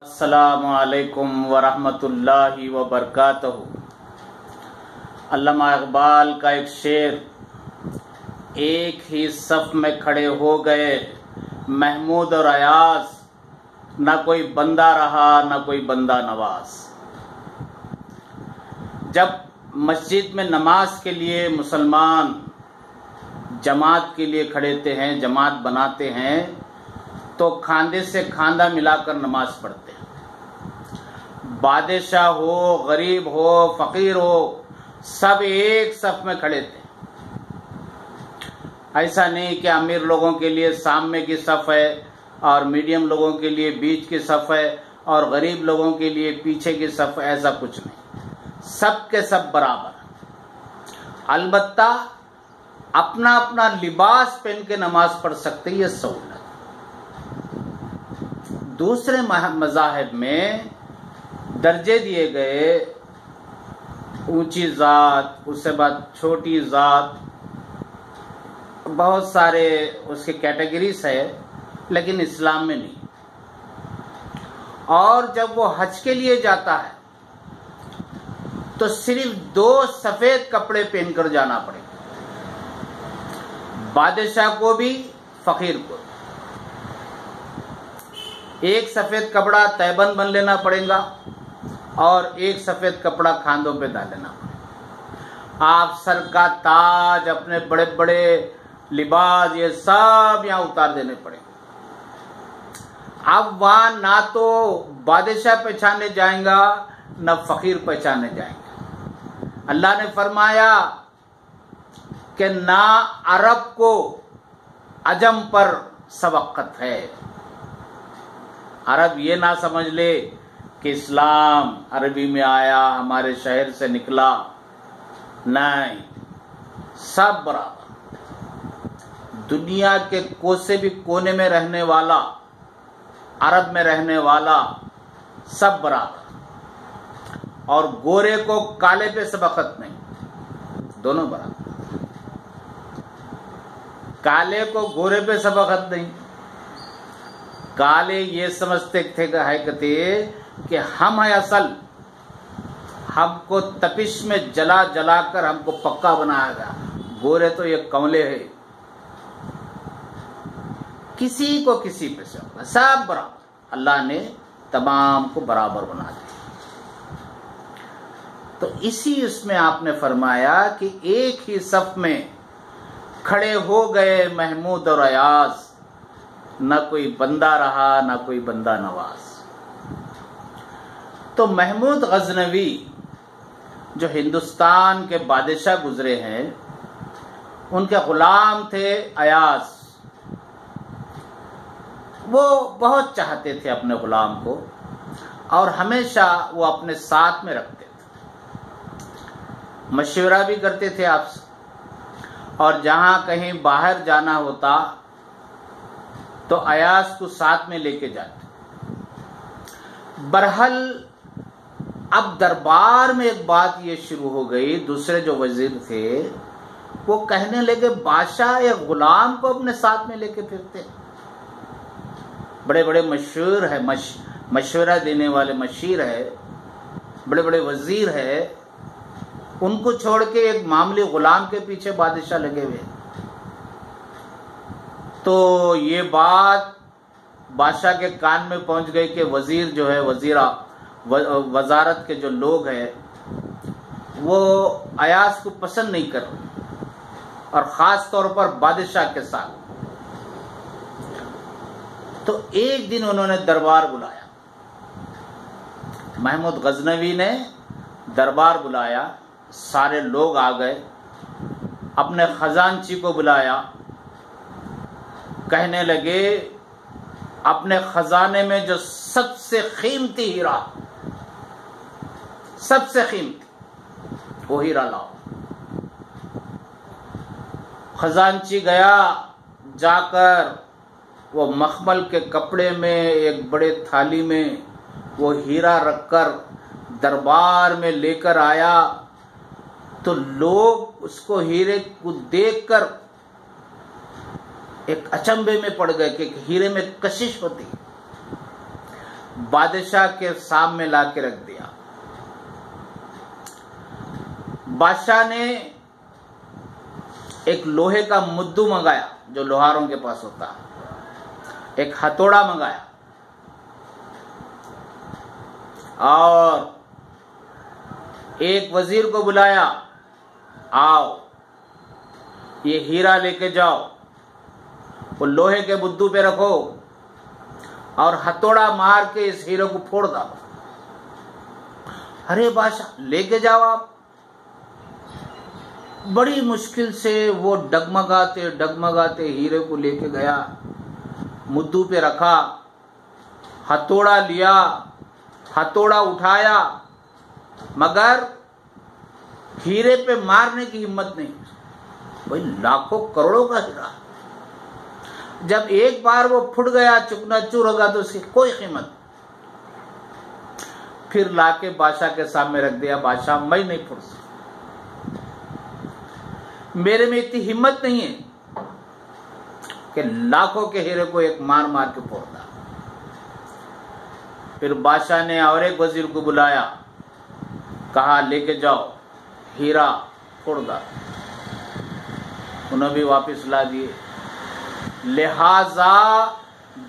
السلام علیکم ورحمۃ اللہ وبرکاتہ۔ علامہ اقبال کا ایک شعر، ایک ہی صف میں کھڑے ہو گئے محمود اور ایاز، نہ کوئی بندہ رہا نہ کوئی بندہ نواز۔ جب مسجد میں نماز کے لیے مسلمان جماعت کے لیے کھڑے ہوتے ہیں، جماعت بناتے ہیں، تو کھاندے سے کھاندہ ملا کر نماز پڑھتے ہیں۔ بادشاہ ہو، غریب ہو، فقیر ہو، سب ایک صف میں کھڑے تھے۔ ایسا نہیں کہ امیر لوگوں کے لیے سامنے کی صف ہے اور میڈیم لوگوں کے لیے بیچ کی صف ہے اور غریب لوگوں کے لیے پیچھے کی صف ہے، ایسا کچھ نہیں، سب کے سب برابر۔ البتہ اپنا اپنا لباس پہن کے نماز پڑھ سکتے، یہ سہولت۔ دوسرے مذاہب میں درجے دیے گئے، اونچی ذات، اس سے بعد چھوٹی ذات، بہت سارے اس کے کیٹیگریز ہے، لیکن اسلام میں نہیں۔ اور جب وہ حج کے لیے جاتا ہے تو صرف 2 سفید کپڑے پہن کر جانا پڑے گا، بادشاہ کو بھی فقیر کو بھی۔ ایک سفید کپڑا تیبند بن لینا پڑے گا اور ایک سفید کپڑا کھاندوں پہ ڈال لینا پڑے گا۔ آپ سر کا تاج، اپنے بڑے بڑے لباس، یہ سب یہاں اتار دینے پڑے گا۔ اب وہاں نہ تو بادشاہ پہچانے جائیں گا نہ فقیر پہچانے جائیں گے۔ اللہ نے فرمایا کہ نہ عرب کو عجم پر سبقت ہے۔ عرب یہ نہ سمجھ لے کہ اسلام عربی میں آیا، ہمارے شہر سے نکلا، نہیں، سب برابر۔ دنیا کے کوسے بھی کونے میں رہنے والا، عرب میں رہنے والا، سب برابر۔ اور گورے کو کالے پہ سبقت نہیں، دونوں برابر۔ کالے کو گورے پہ سبقت نہیں۔ کالے یہ سمجھتے تھے کہ ہم ہیں اصل، ہم کو تپش میں جلا جلا کر ہم کو پکا بنایا گیا۔ گورے تو یہ کونلے ہیں، کسی کو کسی پہ سے سب برابر۔ اللہ نے تمام کو برابر بنا دیا۔ تو اس میں آپ نے فرمایا کہ ایک ہی صف میں کھڑے ہو گئے محمود اور ایاز، نہ کوئی بندہ رہا نہ کوئی بندہ نواز۔ تو محمود غزنوی جو ہندوستان کے بادشاہ گزرے ہیں، ان کے غلام تھے ایاز۔ وہ بہت چاہتے تھے اپنے غلام کو اور ہمیشہ وہ اپنے ساتھ میں رکھتے تھے، مشورہ بھی کرتے تھے آپ سے، اور جہاں کہیں باہر جانا ہوتا تو ایاز کو ساتھ میں لے کے جاتے۔ برحال اب دربار میں ایک بات یہ شروع ہو گئی، دوسرے جو وزیر تھے وہ کہنے لگے بادشاہ ایک غلام کو اپنے ساتھ میں لے کے پھرتے۔ بڑے بڑے مشہور ہے، مشورہ دینے والے مشیر ہے، بڑے بڑے وزیر ہے، ان کو چھوڑ کے ایک معمولی غلام کے پیچھے بادشاہ لگے ہوئے۔ تو یہ بات بادشاہ کے کان میں پہنچ گئی کہ وزیر جو ہے، وزارت کے جو لوگ ہیں وہ ایاز کو پسند نہیں کر رہے، اور خاص طور پر بادشاہ کے ساتھ۔ تو ایک دن انہوں نے دربار بلایا، محمود غزنوی نے دربار بلایا، سارے لوگ آ گئے، اپنے خزانچی کو بلایا، کہنے لگے اپنے خزانے میں جو سب سے قیمتی ہیرا، سب سے قیمتی وہ ہیرا لاؤ۔ خزانچی گیا، جا کر وہ مخمل کے کپڑے میں ایک بڑے تھالی میں وہ ہیرا رکھ کر دربار میں لے کر آیا۔ تو لوگ اس کو ہیرے کو دیکھ کر ایک اچنبے میں پڑ گئے کہ ہیرے میں کشش ہوتی۔ بادشاہ کے سامنے لا کے رکھ دیا۔ بادشاہ نے ایک لوہے کا مدو منگایا جو لوہاروں کے پاس ہوتا ہے، ایک ہتھوڑا منگایا اور ایک وزیر کو بلایا، آؤ یہ ہیرا لے کے جاؤ، وہ لوہے کے مدو پہ رکھو اور ہتھوڑا مار کے اس ہیرے کو پھوڑ ڈالو۔ ارے بادشاہ لے کے جاؤ آپ۔ بڑی مشکل سے وہ ڈگمگاتے ڈگمگاتے ہیرے کو لے کے گیا، مدو پہ رکھا، ہتھوڑا لیا، ہتھوڑا اٹھایا، مگر ہیرے پہ مارنے کی ہمت نہیں۔ بھائی لاکھوں کروڑوں کا ہیرا، جب ایک بار وہ پھٹ گیا چکنا چور ہوگا تو اس کی کوئی قیمت نہیں۔ پھر لا کے بادشاہ کے سامنے رکھ دیا، بادشاہ میں نہیں پھٹ سکتا، میرے میں اتنی ہمت نہیں ہے کہ لاکھوں کے ہیرے کو ایک مار مار کے پھوڑتا۔ پھر بادشاہ نے اور ایک وزیر کو بلایا، کہا لے کے جاؤ ہیرا پھوڑ ڈالو، انہوں بھی واپس لا دیے۔ لہذا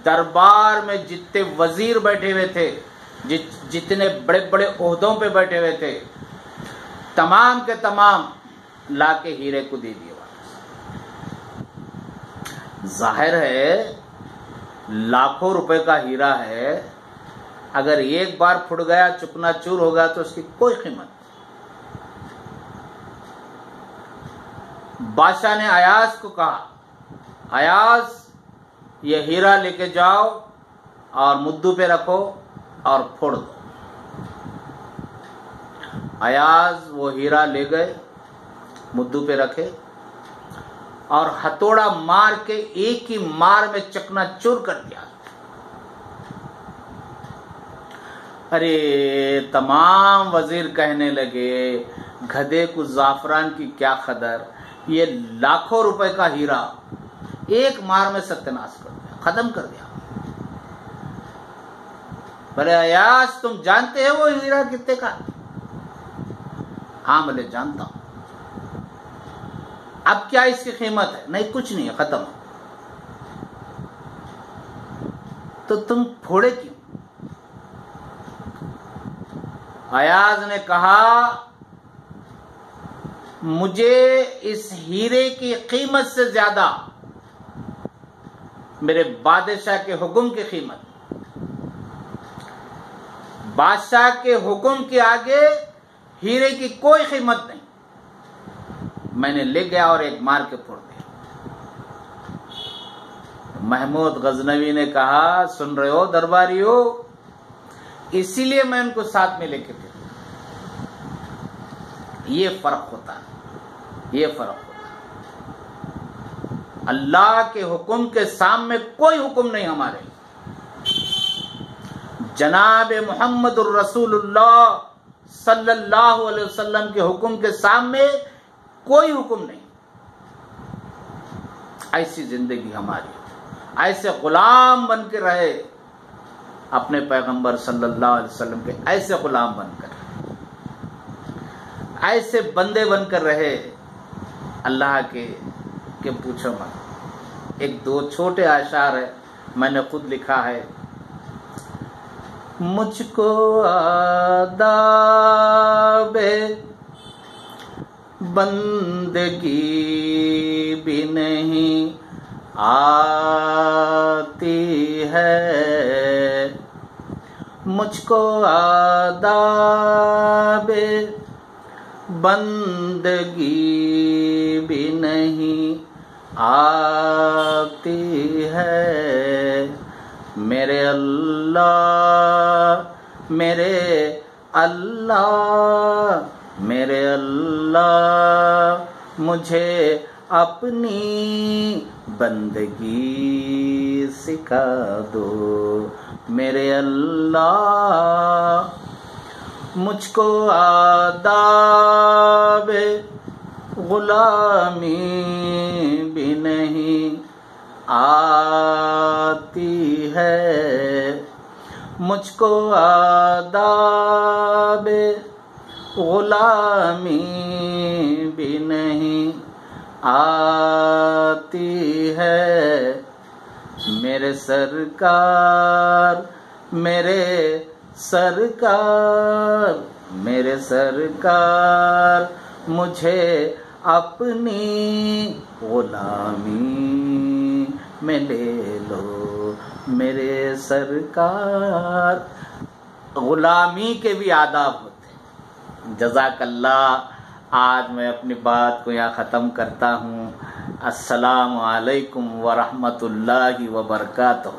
دربار میں جتنے وزیر بیٹھے ہوئے تھے، جتنے بڑے بڑے عہدوں پہ بیٹھے ہوئے تھے، تمام کے تمام لا کے ہیرے کو دے دیے واپس۔ ظاہر ہے لاکھوں روپے کا ہیرا ہے، اگر ایک بار پھٹ گیا چکنا چور ہو گیا تو اس کی کوئی قیمت نہیں۔ بادشاہ نے ایاز کو کہا، ایاز یہ ہیرا لے کے جاؤ اور مدو پہ رکھو اور پھوڑ دو۔ ایاز وہ ہیرا لے گئے، مدو پہ رکھے اور ہتھوڑا مار کے ایک ہی مار میں چکنا چور کر دیا۔ ارے تمام وزیر کہنے لگے گدھے کو زعفران کی کیا قدر، یہ لاکھوں روپے کا ہیرا ایک مار میں ستیاناش کر دیا، ختم کر دیا۔ بولے ایاز تم جانتے ہیں وہ ہیرا کتنے کا؟ ہاں بولے جانتا ہوں۔ اب کیا اس کی قیمت ہے؟ نہیں کچھ نہیں ہے، ختم۔ تو تم پھوڑے کیوں؟ ایاز نے کہا مجھے اس ہیرے کی قیمت سے زیادہ میرے بادشاہ کے حکم کی قیمت، بادشاہ کے حکم کے آگے ہیرے کی کوئی قیمت نہیں، میں نے لے گیا اور ایک مار کے پھوڑ دیا۔ محمود غزنوی نے کہا سن رہے ہو درباریوں، اسی لیے میں ان کو ساتھ میں لے کے پھر، یہ فرق ہوتا ہے، یہ فرق ہوتا ہے۔ اللہ کے حکم کے سامنے کوئی حکم نہیں ہمارے، جناب محمد الرسول اللہ صلی اللہ علیہ وسلم کے حکم کے سامنے کوئی حکم نہیں۔ ایسی زندگی ہماری، ایسے غلام بن کے رہے اپنے پیغمبر صلی اللہ علیہ وسلم کے، ایسے غلام بن کر، ایسے بندے بن کر رہے اللہ کے کہ پوچھو مت۔ ایک دو چھوٹے اشعار ہے، میں نے خود لکھا ہے۔ مجھ کو آداب بندگی بھی نہیں آتی ہے، مجھ کو آداب بندگی بھی نہیں آتی ہے، میرے اللہ میرے اللہ میرے اللہ مجھے اپنی بندگی سکھا دو، میرے اللہ مجھ کو آداب غلامی بھی نہیں آتی ہے، مجھ کو آداب غلامی بھی نہیں آتی ہے، میرے سرکار میرے سرکار میرے سرکار مجھے اپنی غلامی میں لے لو میرے سرکار۔ غلامی کے بھی آداب ہوتے ہیں۔ جزاک اللہ۔ آج میں اپنی بات کو یہاں ختم کرتا ہوں۔ السلام علیکم ورحمۃ اللہ وبرکاتہ۔